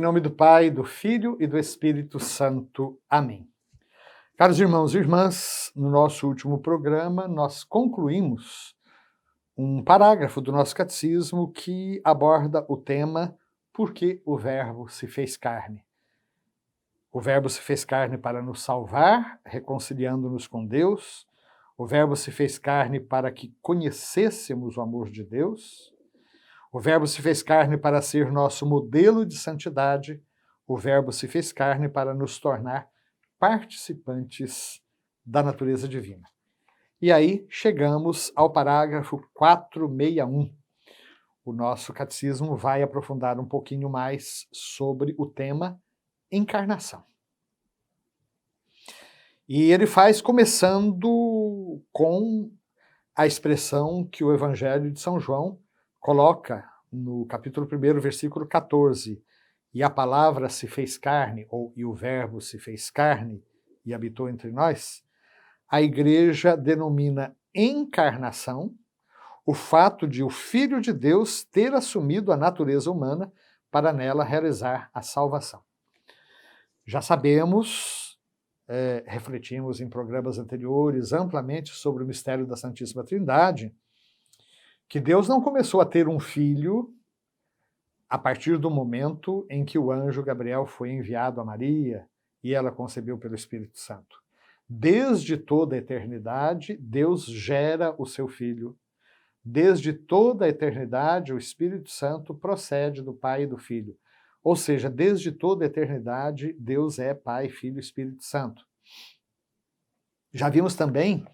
nome do Pai, do Filho e do Espírito Santo. Amém. Caros irmãos e irmãs, no nosso último programa nós concluímos um parágrafo do nosso catecismo que aborda o tema Por que o Verbo se fez carne? O Verbo se fez carne para nos salvar, reconciliando-nos com Deus. O Verbo se fez carne para que conhecêssemos o amor de Deus. O Verbo se fez carne para ser nosso modelo de santidade. O Verbo se fez carne para nos tornar participantes da natureza divina. E aí chegamos ao parágrafo 461. O nosso catecismo vai aprofundar um pouquinho mais sobre o tema encarnação. E ele faz começando com a expressão que o Evangelho de São João coloca no capítulo 1, versículo 14. E a palavra se fez carne, ou e o verbo se fez carne e habitou entre nós. A igreja denomina encarnação o fato de o Filho de Deus ter assumido a natureza humana para nela realizar a salvação. Já sabemos, refletimos em programas anteriores amplamente sobre o mistério da Santíssima Trindade, que Deus não começou a ter um filho a partir do momento em que o anjo Gabriel foi enviado a Maria e ela concebeu pelo Espírito Santo. Desde toda a eternidade, Deus gera o seu filho. Desde toda a eternidade, o Espírito Santo procede do Pai e do Filho. Ou seja, desde toda a eternidade, Deus é Pai, Filho e Espírito Santo. Já vimos também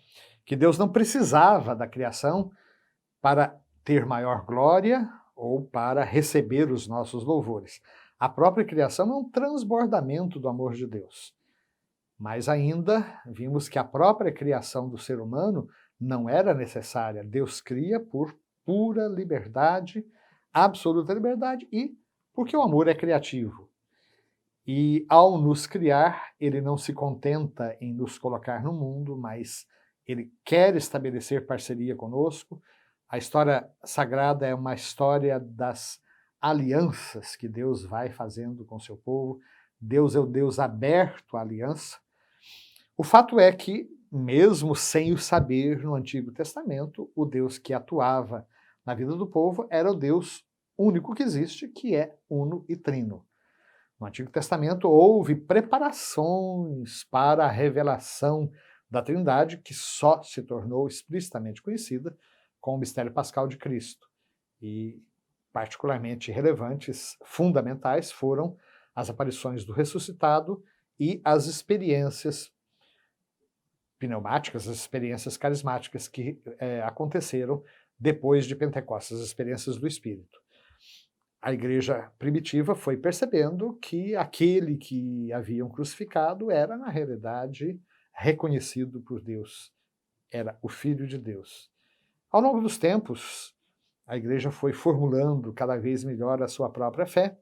que Deus não precisava da criação para ter maior glória ou para receber os nossos louvores. A própria criação é um transbordamento do amor de Deus. Mas ainda vimos que a própria criação do ser humano não era necessária. Deus cria por pura liberdade, absoluta liberdade, e porque o amor é criativo. E ao nos criar, ele não se contenta em nos colocar no mundo, mas ele quer estabelecer parceria conosco. A história sagrada é uma história das alianças que Deus vai fazendo com seu povo. Deus é o Deus aberto à aliança. O fato é que, mesmo sem o saber no Antigo Testamento, o Deus que atuava na vida do povo era o Deus único que existe, que é uno e trino. No Antigo Testamento houve preparações para a revelação da Trindade, que só se tornou explicitamente conhecida com o mistério pascal de Cristo. E particularmente relevantes, fundamentais, foram as aparições do ressuscitado e as experiências pneumáticas, as experiências carismáticas que aconteceram depois de Pentecostes, as experiências do Espírito. A igreja primitiva foi percebendo que aquele que haviam crucificado era, na realidade, reconhecido por Deus. Era o Filho de Deus. Ao longo dos tempos, a igreja foi formulando cada vez melhor a sua própria fé,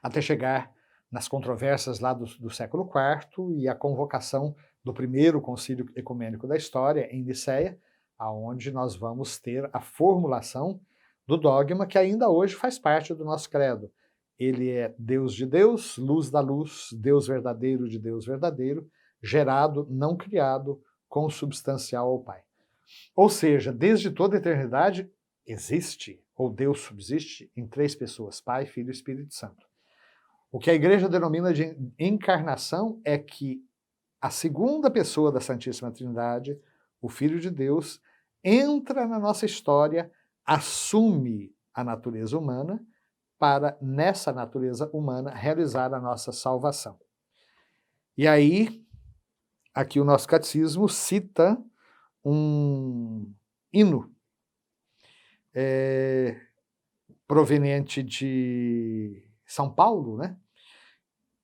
até chegar nas controvérsias lá do século IV e a convocação do primeiro concílio ecumênico da história, em Nicéia, aonde nós vamos ter a formulação do dogma que ainda hoje faz parte do nosso credo. Ele é Deus de Deus, luz da luz, Deus verdadeiro de Deus verdadeiro, gerado, não criado, consubstancial ao Pai. Ou seja, desde toda a eternidade existe, ou Deus subsiste, em três pessoas, Pai, Filho e Espírito Santo. O que a igreja denomina de encarnação é que a segunda pessoa da Santíssima Trindade, o Filho de Deus, entra na nossa história, assume a natureza humana para, nessa natureza humana, realizar a nossa salvação. E aí, aqui o nosso catecismo cita um hino proveniente de São Paulo, né?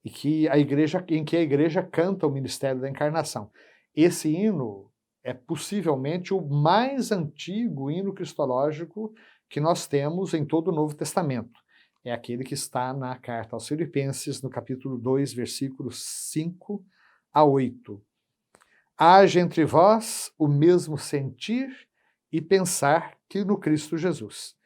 E que em que a igreja canta o ministério da encarnação. Esse hino é possivelmente o mais antigo hino cristológico que nós temos em todo o Novo Testamento. É aquele que está na carta aos Filipenses, no capítulo 2, versículos 5 a 8. Haja entre vós o mesmo sentir e pensar que no Cristo Jesus.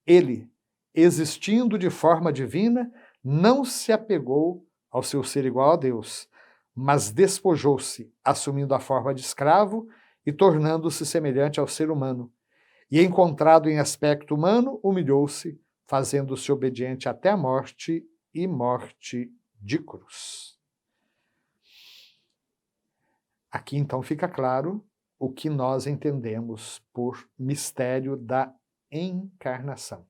Ele, existindo de forma divina, não se apegou ao seu ser igual a Deus, mas despojou-se, assumindo a forma de escravo e tornando-se semelhante ao ser humano. E, encontrado em aspecto humano, humilhou-se, fazendo-se obediente até a morte e morte de cruz. Aqui, então, fica claro o que nós entendemos por mistério da encarnação.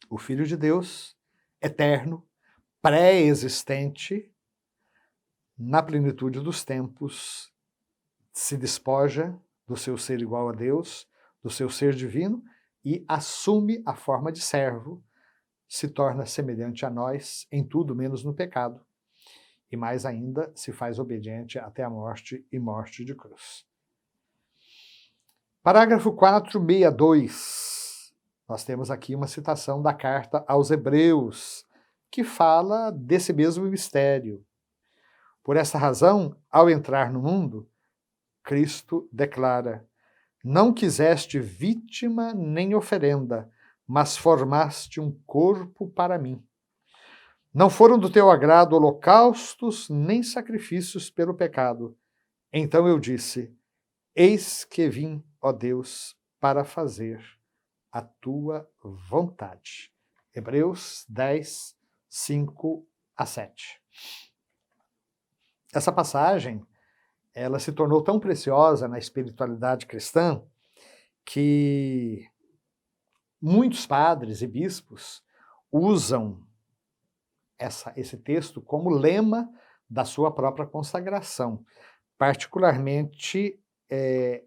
O Filho de Deus, eterno, pré-existente, na plenitude dos tempos, se despoja do seu ser igual a Deus, do seu ser divino, e assume a forma de servo, se torna semelhante a nós em tudo menos no pecado, e mais ainda se faz obediente até a morte e morte de cruz. Parágrafo 462. Nós temos aqui uma citação da carta aos Hebreus, que fala desse mesmo mistério. Por essa razão, ao entrar no mundo, Cristo declara: não quiseste vítima nem oferenda, mas formaste um corpo para mim. Não foram do teu agrado holocaustos nem sacrifícios pelo pecado. Então eu disse: eis que vim, ó Deus, para fazer a tua vontade. Hebreus 10, 5 a 7. Essa passagem, ela se tornou tão preciosa na espiritualidade cristã que muitos padres e bispos usam esse texto como lema da sua própria consagração. Particularmente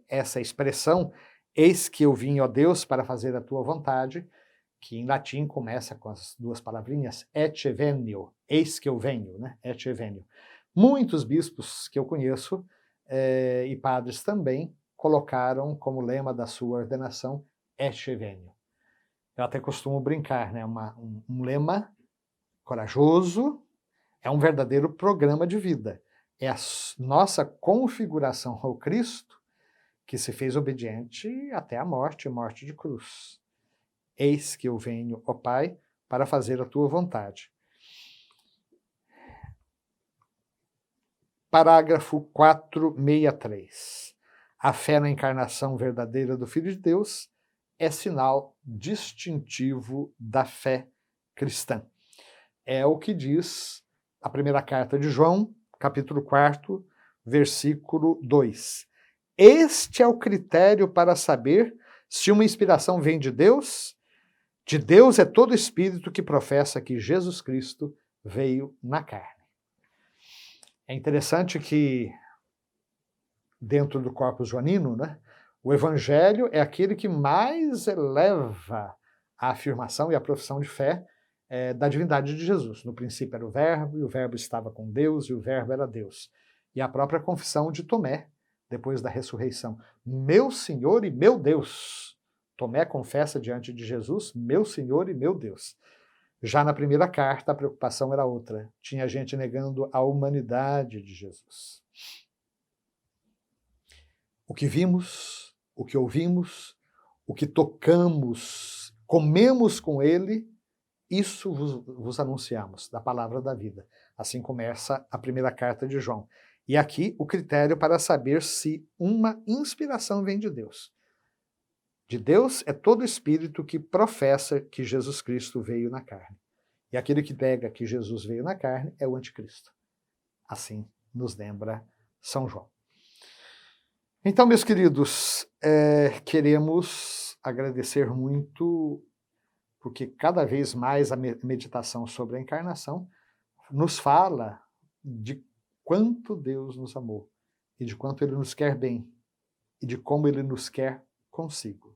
essa expressão, eis que eu vim, ó Deus, para fazer a tua vontade, que em latim começa com as duas palavrinhas, ecce venio, eis que eu venho, né? Ecce venio. Muitos bispos que eu conheço, e padres também, colocaram como lema da sua ordenação, ecce venio. Eu até costumo brincar, né? Um lema corajoso, é um verdadeiro programa de vida. É a nossa configuração ao Cristo que se fez obediente até a morte, morte de cruz. Eis que eu venho, ó Pai, para fazer a tua vontade. Parágrafo 463. A fé na encarnação verdadeira do Filho de Deus é sinal distintivo da fé cristã. É o que diz a primeira carta de João, capítulo 4, versículo 2. Este é o critério para saber se uma inspiração vem de Deus. De Deus é todo espírito que professa que Jesus Cristo veio na carne. É interessante que, dentro do corpus joanino, né, o evangelho é aquele que mais eleva a afirmação e a profissão de fé da divindade de Jesus. No princípio era o Verbo, e o Verbo estava com Deus, e o Verbo era Deus. E a própria confissão de Tomé, depois da ressurreição: meu Senhor e meu Deus. Tomé confessa diante de Jesus: meu Senhor e meu Deus. Já na primeira carta, a preocupação era outra. Tinha gente negando a humanidade de Jesus. O que vimos, o que ouvimos, o que tocamos, comemos com ele, isso vos anunciamos, da palavra da vida. Assim começa a primeira carta de João. E aqui o critério para saber se uma inspiração vem de Deus. De Deus é todo espírito que professa que Jesus Cristo veio na carne. E aquele que nega que Jesus veio na carne é o anticristo. Assim nos lembra São João. Então, meus queridos, queremos agradecer muito, porque cada vez mais a meditação sobre a encarnação nos fala de quanto Deus nos amou, e de quanto Ele nos quer bem, e de como Ele nos quer consigo.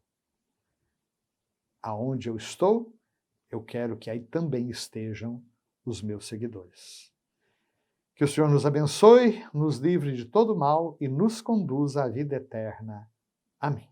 Aonde eu estou, eu quero que aí também estejam os meus seguidores. Que o Senhor nos abençoe, nos livre de todo mal e nos conduza à vida eterna. Amém.